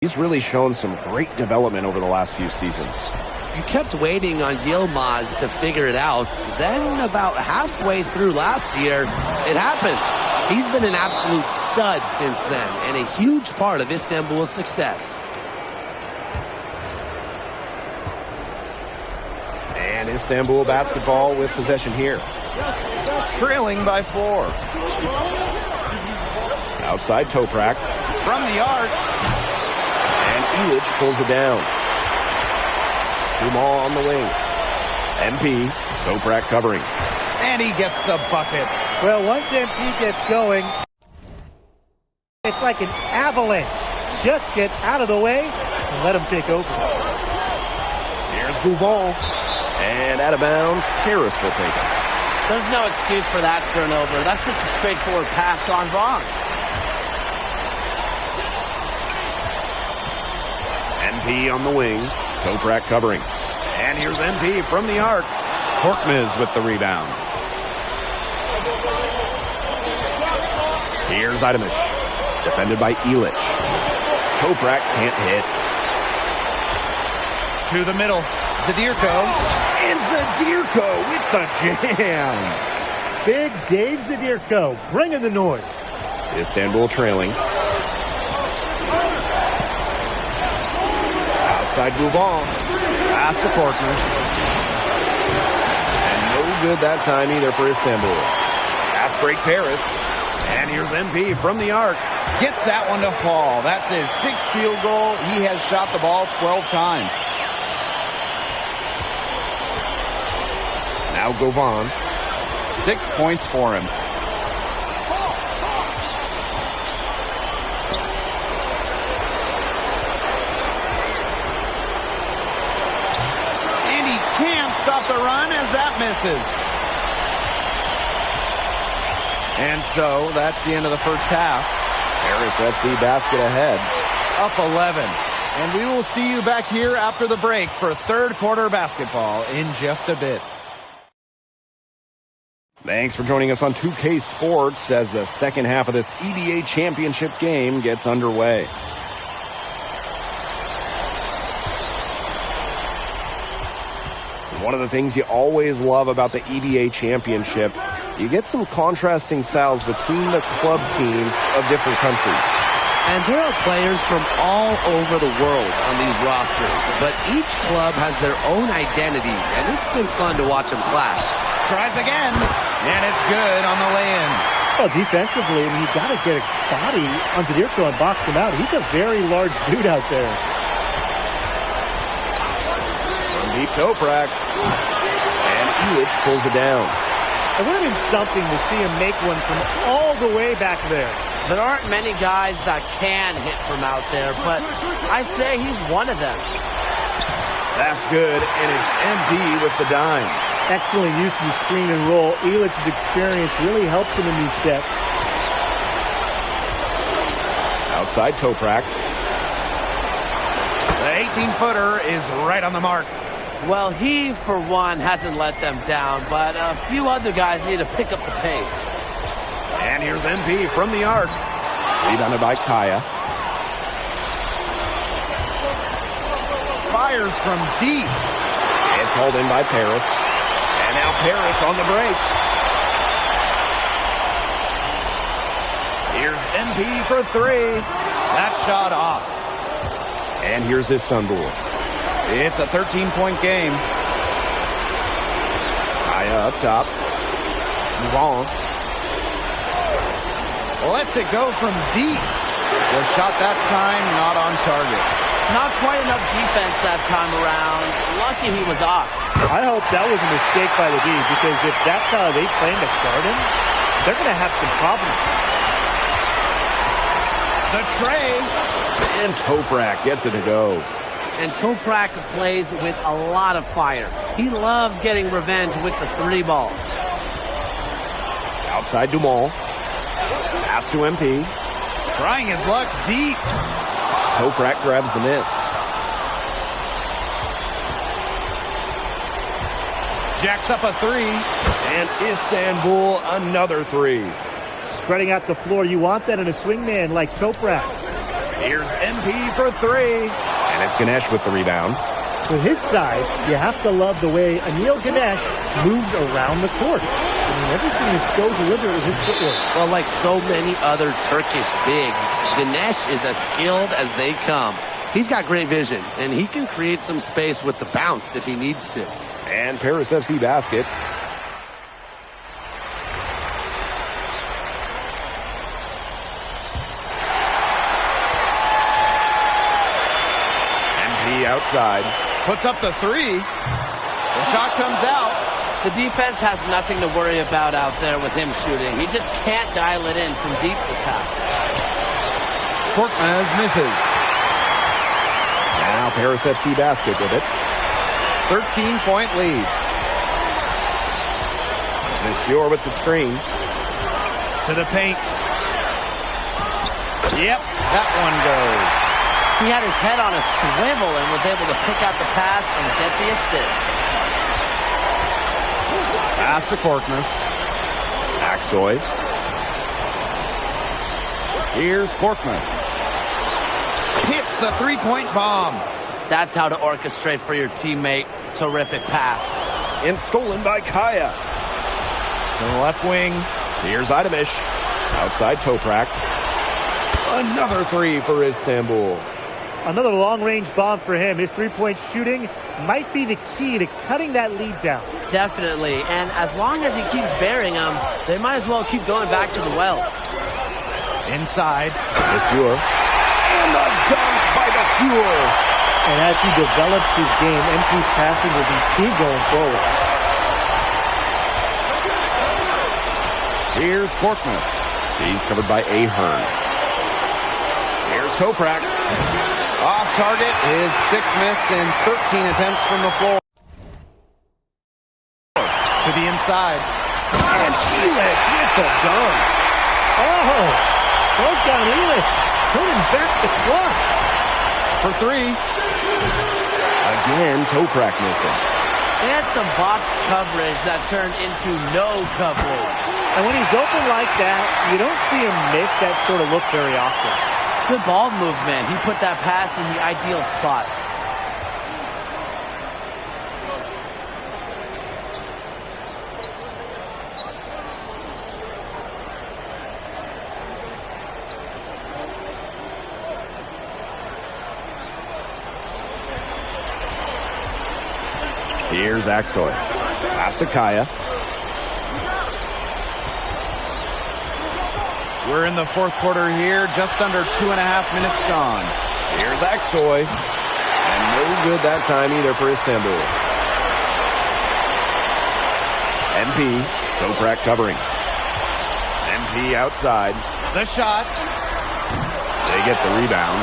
S4: He's really shown some great development over the last few seasons.
S5: You kept waiting on Yilmaz to figure it out. Then about halfway through last year, it happened. He's been an absolute stud since then and a huge part of Istanbul's success.
S4: And Istanbul basketball with possession here.
S1: Trailing by 4.
S4: Outside Toprak.
S1: From the arc.
S4: And Ilic pulls it down. Dumal on the wing. MP, Toprak covering.
S1: And he gets the bucket.
S3: Well, once MP gets going, it's like an avalanche. Just get out of the way and let him take over.
S4: Here's Bouvon. And out of bounds, Paris will take it.
S2: There's no excuse for that turnover. That's just a straightforward pass gone wrong.
S4: MP on the wing. Toprak covering.
S1: And here's MP from the arc. Korkmaz with the rebound.
S4: Here's Idemish. Defended by Ilic. Toprak can't hit.
S1: To the middle. Zadirko.
S4: And Zadirko with the jam.
S3: Big Dave Zadirko bringing the noise.
S4: Istanbul trailing. Outside Bouvon. Pass to Korkmaz. And no good that time either for Istanbul. Pass break Paris.
S1: And here's MP from the arc. Gets that one to fall. That's his 6th field goal. He has shot the ball 12 times.
S4: Now Govan.
S1: 6 points for him. And he can't stop the run as that misses. And so that's the end of the first half.
S4: Paris FC basket ahead.
S1: Up 11. And we will see you back here after the break for third quarter basketball in just a bit.
S4: Thanks for joining us on 2K Sports as the second half of this EBA championship game gets underway. One of the things you always love about the EBA championship, you get some contrasting styles between the club teams of different countries.
S5: And there are players from all over the world on these rosters, but each club has their own identity, and it's been fun to watch them clash.
S1: Tries again, and it's good on the lay-in.
S3: Well, defensively, I mean, you got to get a body on Zadirko and box him out. He's a very large dude out there.
S4: From deep Toprak. And Ilic pulls it down.
S3: It would have been something to see him make one from all the way back there.
S2: There aren't many guys that can hit from out there, but I say he's one of them.
S4: That's good, and it's MP with the dime.
S3: Excellent use of the screen and roll. Ilic's experience really helps him in these sets.
S4: Outside Toprak.
S1: The 18-footer is right on the mark.
S2: Well, he, for one, hasn't let them down, but a few other guys need to pick up the pace.
S4: And here's MP from the arc. Rebounded by Kaya.
S1: Fires from deep.
S4: It's hauled in by Paris. And now Paris on the break.
S1: Here's MP for 3. That shot off.
S4: And here's Istanbul.
S1: It's a 13-point game.
S4: Kaya up top. Bouvon.
S1: Lets it go from deep. The shot that time not on target.
S2: Not quite enough defense that time around. Lucky he was off.
S3: I hope that was a mistake by the D, because if that's how they plan to guard him, they're going to have some problems.
S1: The tray.
S4: And Toprak gets it to go.
S2: And Toprak plays with a lot of fire. He loves getting revenge with the 3 ball.
S4: Outside Dumont. Pass to MP.
S1: Trying his luck deep.
S4: Toprak grabs the miss.
S1: Jacks up a three.
S4: And Istanbul another three.
S3: Spreading out the floor, you want that in a swingman like Toprak.
S4: Here's MP for three. And it's Ganesh with the rebound.
S3: With his size, you have to love the way Anil Ganesh moves around the court. I mean, everything is so deliberate with his footwork.
S5: Well, like so many other Turkish bigs, Ganesh is as skilled as they come. He's got great vision, and he can create some space with the bounce if he needs to.
S4: And Paris FC basket. MP outside.
S1: Puts up the three. The shot comes out.
S2: The defense has nothing to worry about out there with him shooting. He just can't dial it in from deep this half.
S1: Korkmaz misses.
S4: Now Paris FC basket with it.
S1: 13-point lead.
S4: Monsieur with the screen.
S1: To the paint. Yep, that one goes.
S2: He had his head on a swivel and was able to pick out the pass and get the assist.
S1: Pass to Korkmaz.
S4: Aksoy.
S1: Here's Korkmaz. Hits the three-point bomb.
S2: That's how to orchestrate for your teammate. Terrific pass.
S4: And stolen by Kaya.
S1: To the left wing.
S4: Here's Idamish. Outside Toprak. Another three for Istanbul.
S3: Another long-range bomb for him. His three-point shooting might be the key to cutting that lead down.
S2: Definitely. And as long as he keeps burying them, they might as well keep going back to the well.
S1: Inside.
S4: Monsieur. And a dunk by Monsieur.
S3: And as he develops his game, MP's passing will be key going forward.
S1: Here's Korkmaz.
S4: He's covered by Ahern. Here's Toprak.
S1: Off target, his sixth miss in 13 attempts from the floor. To the inside.
S4: And Elish with the dunk.
S3: Oh, Bojan Elish turning back the clock.
S1: For three.
S4: Again, Toprak missing.
S2: They had some botched coverage that turned into no coverage.
S3: And when he's open like that, you don't see him miss that sort of look very often.
S2: Good ball movement. He put that pass in the ideal spot.
S4: Here's Aksoy. Pass to Kaya.
S1: We're in the fourth quarter here, just under 2.5 minutes gone.
S4: Here's Aksoy. And no good that time either for Istanbul. MP, Toprak covering. MP outside.
S1: The shot.
S4: They get the rebound.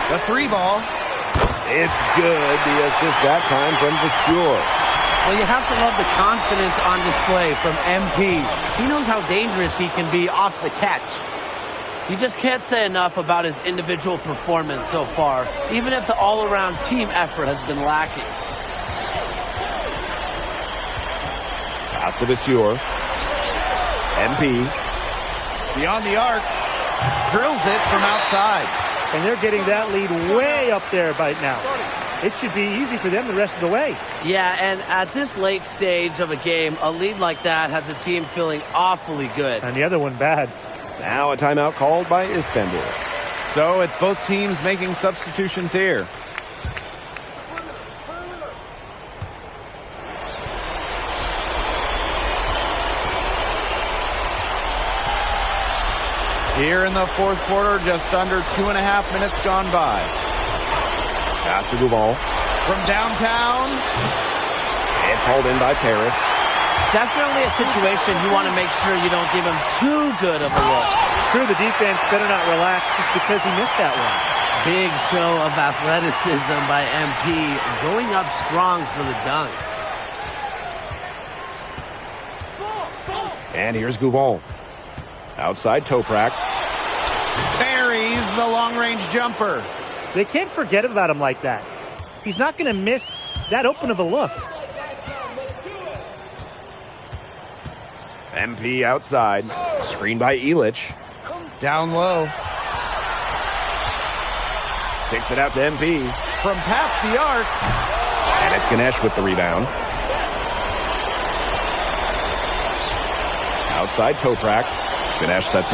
S1: The three ball.
S4: It's good. The assist that time from Vasseur.
S2: Well, you have to love the confidence on display from MP. He knows how dangerous he can be off the catch. You just can't say enough about his individual performance so far, even if the all-around team effort has been lacking.
S4: Pass to Vasseur. MP.
S1: Beyond the arc. Drills it from outside.
S3: And they're getting that lead way up there right now. It should be easy for them the rest of the way.
S2: Yeah, and at this late stage of a game, a lead like that has a team feeling awfully good.
S3: And the other one bad.
S4: Now a timeout called by Istanbul.
S1: So it's both teams making substitutions here. Here in the fourth quarter, just under 2.5 minutes gone by.
S4: Pass to Duval.
S1: From downtown.
S4: It's hauled in by Paris.
S2: Definitely a situation you want to make sure you don't give him too good of a look.
S3: True, the defense better not relax just because he missed that one.
S2: Big show of athleticism by MP, going up strong for the dunk.
S4: And here's Gouvon. Outside Toprak.
S1: Buries the long-range jumper.
S3: They can't forget about him like that. He's not going to miss that open of a look.
S4: MP outside. Screen by Elich.
S1: Down low.
S4: Kicks it out to MP.
S1: From past the arc.
S4: And it's Ganesh with the rebound. Outside Toprak. Ganesh sets his